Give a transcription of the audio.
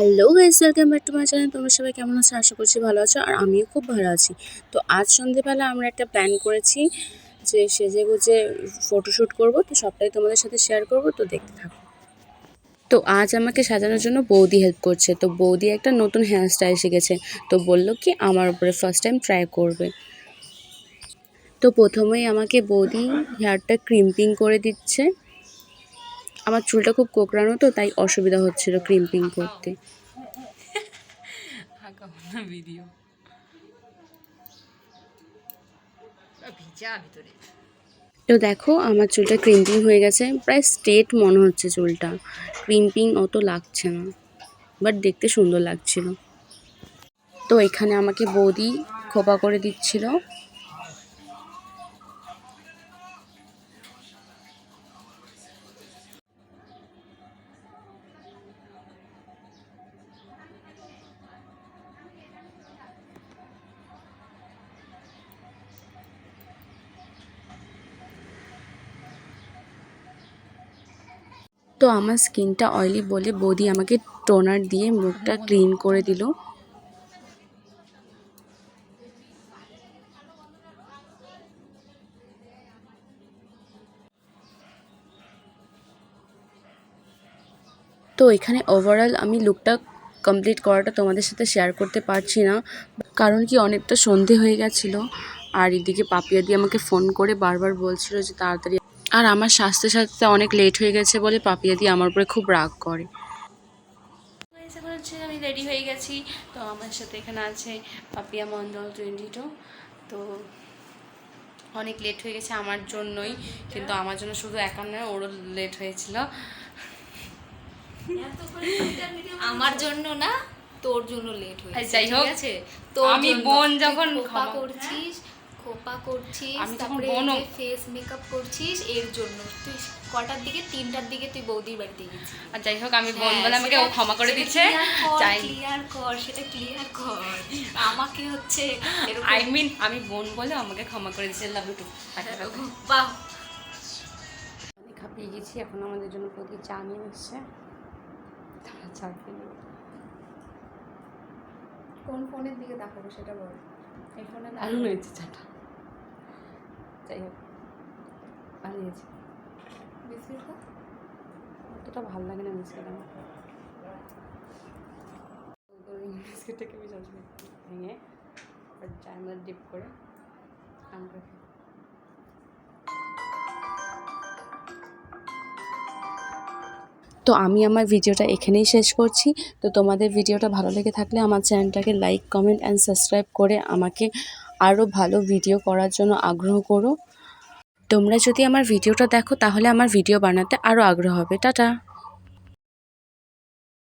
Hello guys, welcome back to my channel. তোমরা সবাই কেমন আছো? আশা করছি ভালো আছো, আর আমিও খুব ভালো আছি। তো আজ সন্ধেবেলা আমরা একটা প্ল্যান করেছি যে সেজে গুজে ফটোশ্যুট করব। তো সবটাই তোমাদের সাথে শেয়ার করব, তো দেখতে থাকো। তো আজ আমাকে সাজানোর জন্য বৌদি হেল্প করছে। তো বৌদি একটা নতুন হেয়ার স্টাইল শিখেছে, তো বললো কি আমার উপরে ফার্স্ট টাইম ট্রাই করবে। তো প্রথমেই আমাকে বৌদি হেয়ারটা ক্রিম্পিং করে দিচ্ছে। আমার চুলটা খুব কোঁকড়ানো, তো তাই অসুবিধা হচ্ছিল ক্রিম্পিং করতে। ভিডিও ভিজা ভিতরে। তো দেখো আমার চুলটা ক্রিম্পিং হয়ে গেছে, প্রায় স্ট্রেট মনে হচ্ছে চুলটা, ক্রিম্পিং অত লাগছে না, বাট দেখতে সুন্দর লাগছিল। তো এখানে আমাকে বৌদি খোপা করে দিচ্ছিল। তো আমার স্কিনটা অয়েলি বলে বৌদি আমাকে টোনার দিয়ে মুখটা ক্লিন করে দিল। তো এখানে ওভারঅল আমি লুকটা কমপ্লিট করাটা তোমাদের সাথে শেয়ার করতে পারছি না, কারণ কি অনেকটা সন্ধে হয়ে গেছিলো। আর এদিকে পাপিয়া দিয়ে আমাকে ফোন করে বারবার বলছিল যে তাড়াতাড়ি, আর আমার সাজতে সাজতে অনেক লেট হয়ে গেছে বলে পাপিয়া দিয়ে আমার উপরে খুব রাগ করে। এখন হচ্ছে আমি রেডি হয়ে গেছি। তো আমার সাথে এখানে আছে পাপিয়া মন্ডল 22। তো অনেক লেট হয়ে গেছে আমার জন্যই, কিন্তু আমার জন্য শুধু একা নয়, ওরও লেট হয়েছিল। আমার জন্য না, তোর জন্য লেট হয়েছে। যাই হোক, ঠিক আছে, তোর আমি জন্য। বোন যখন খোপা করছিস, খোপা করছিস, আমি যখন তারপরে বোন ফেস মেকআপ করছিস, এর জন্য তুই কটার দিকে, 3টার দিকে তুই বৌদির বাড়িতে গেছিস। আর যাই হোক, আমি বোন বলে আমাকে ও ক্ষমা করে দিচ্ছে। চাই ক্লিয়ার কর, সেটা ক্লিয়ার কর। আমাকে হচ্ছে আই মিন আমি বোন বলে আমাকে ক্ষমা করে দিচ্ছে। Love you too. বাহ, অনেক হাঁপিয়ে গেছি। এখন আমাদের জন্য প্রতি চা নিয়ে এসছে, তারা চা খেয়ে নেব। কোন ফোনের দিকে তাকাবো সেটা বল। এই ফোনে দারুণ হয়েছে চাটা। যাই হোক, ভালো হয়েছে। বিস্কিট খা। অতটা ভালো লাগে না বিস্কিট আমার। বিস্কিটটাকে আমি সবসময় ভেঙে চায়ের মধ্যে ডিপ করে আমরা খাই। তো আমি আমার ভিডিওটা এখানেই শেষ করছি। তো তোমাদের ভিডিওটা ভালো লেগে থাকলে আমার চ্যানেলটাকে লাইক, কমেন্ট অ্যান্ড সাবস্ক্রাইব করে আমাকে আরও ভালো ভিডিও করার জন্য আগ্রহ করো। তোমরা যদি আমার ভিডিওটা দেখো তাহলে আমার ভিডিও বানাতে আরও আগ্রহ হবে। টাটা।